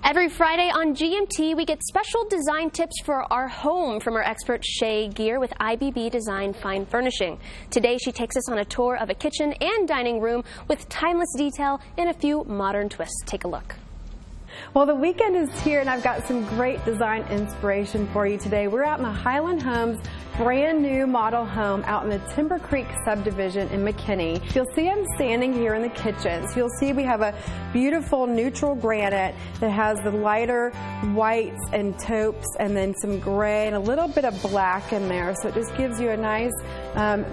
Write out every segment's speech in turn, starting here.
Every Friday on GMT, we get special design tips for our home from our expert Shay Gear with IBB Design Fine Furnishing. Today, she takes us on a tour of a kitchen and dining room with timeless detail and a few modern twists. Take a look. Well, the weekend is here and I've got some great design inspiration for you today. We're out in the Highland Homes brand new model home out in the Timber Creek subdivision in McKinney. You'll see I'm standing here in the kitchen. So you'll see we have a beautiful neutral granite that has the lighter whites and taupes and then some gray and a little bit of black in there. So it just gives you a nice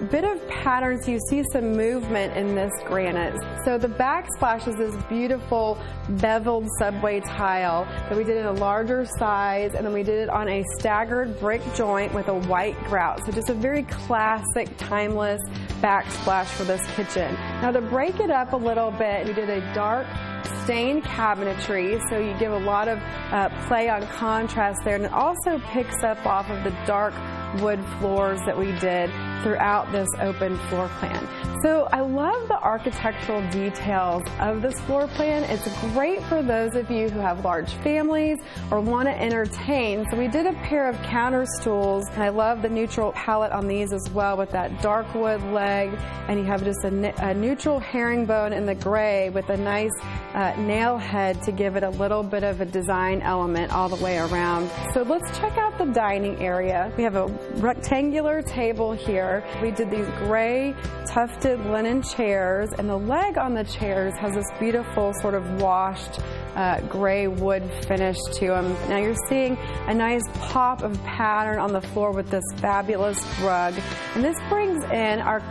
bit of pattern. So you see some movement in this granite. So the backsplash is this beautiful beveled subway tile that we did in a larger size, and then we did it on a staggered brick joint with a white grout. So just a very classic, timeless backsplash for this kitchen. Now to break it up a little bit, we did a dark stained cabinetry, so you give a lot of play on contrast there, and it also picks up off of the dark wood floors that we did throughout this open floor plan. So I love the architectural details of this floor plan. It's great for those of you who have large families or want to entertain. So we did a pair of counter stools, and I love the neutral palette on these as well with that dark wood leg, and you have just a neutral herringbone in the gray with a nice nail head to give it a little bit of a design element all the way around. So let's check out the dining area. We have a rectangular table here. We did these gray tufted linen chairs, and the leg on the chairs has this beautiful sort of washed gray wood finish to them. Now you're seeing a nice pop of pattern on the floor with this fabulous rug, and this brings in our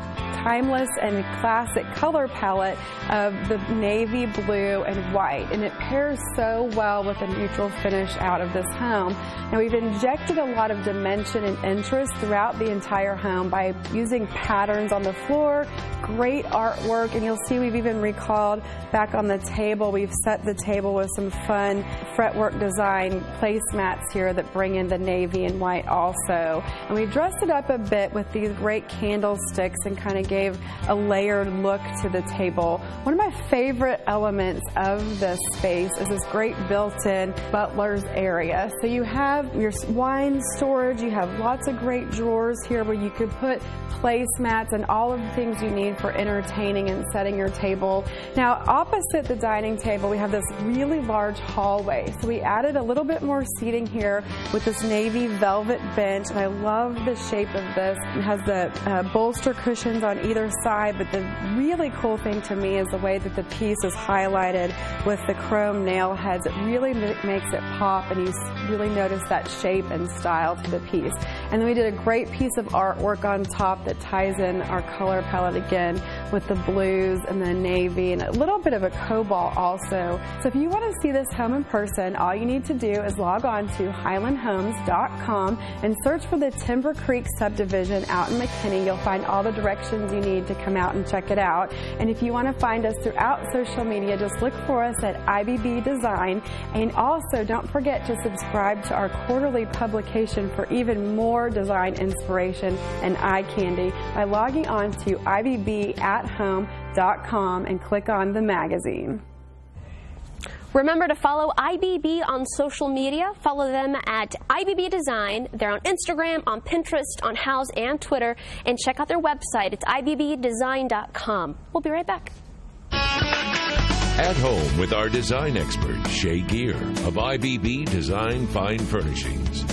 timeless and classic color palette of the navy blue and white, and it pairs so well with the neutral finish out of this home. Now we've injected a lot of dimension and interest throughout the entire home by using patterns on the floor, great artwork, and you'll see we've even recalled back on the table, we've set the table with some fun fretwork design placemats here that bring in the navy and white also. And we dressed it up a bit with these great candlesticks and kind of gave a layered look to the table. One of my favorite elements of this space is this great built-in butler's area. So you have your wine storage, you have lots of great drawers here where you could put placemats and all of the things you need for entertaining and setting your table. Now opposite the dining table we have this really large hallway. So we added a little bit more seating here with this navy velvet bench, and I love the shape of this. It has the bolster cushions on either side, but the really cool thing to me is the way that the piece is highlighted with the chrome nail heads. It really makes it pop, and you really notice that shape and style to the piece. And then we did a great piece of artwork on top that ties in our color palette again with the blues and the navy and a little bit of a cobalt also. So if you want to see this home in person, all you need to do is log on to highlandhomes.com and search for the Timber Creek subdivision out in McKinney. You'll find all the directions you need to come out and check it out. And if you want to find us throughout social media, just look for us at IBB Design. And also don't forget to subscribe to our quarterly publication for even more design inspiration and eye candy by logging on to ibbathome.com and click on the magazine. Remember to follow IBB on social media. Follow them at IBB Design. They're on Instagram, on Pinterest, on Houzz, and Twitter. And check out their website. It's ibbdesign.com. We'll be right back. At home with our design expert, Shay Gear of IBB Design Fine Furnishings.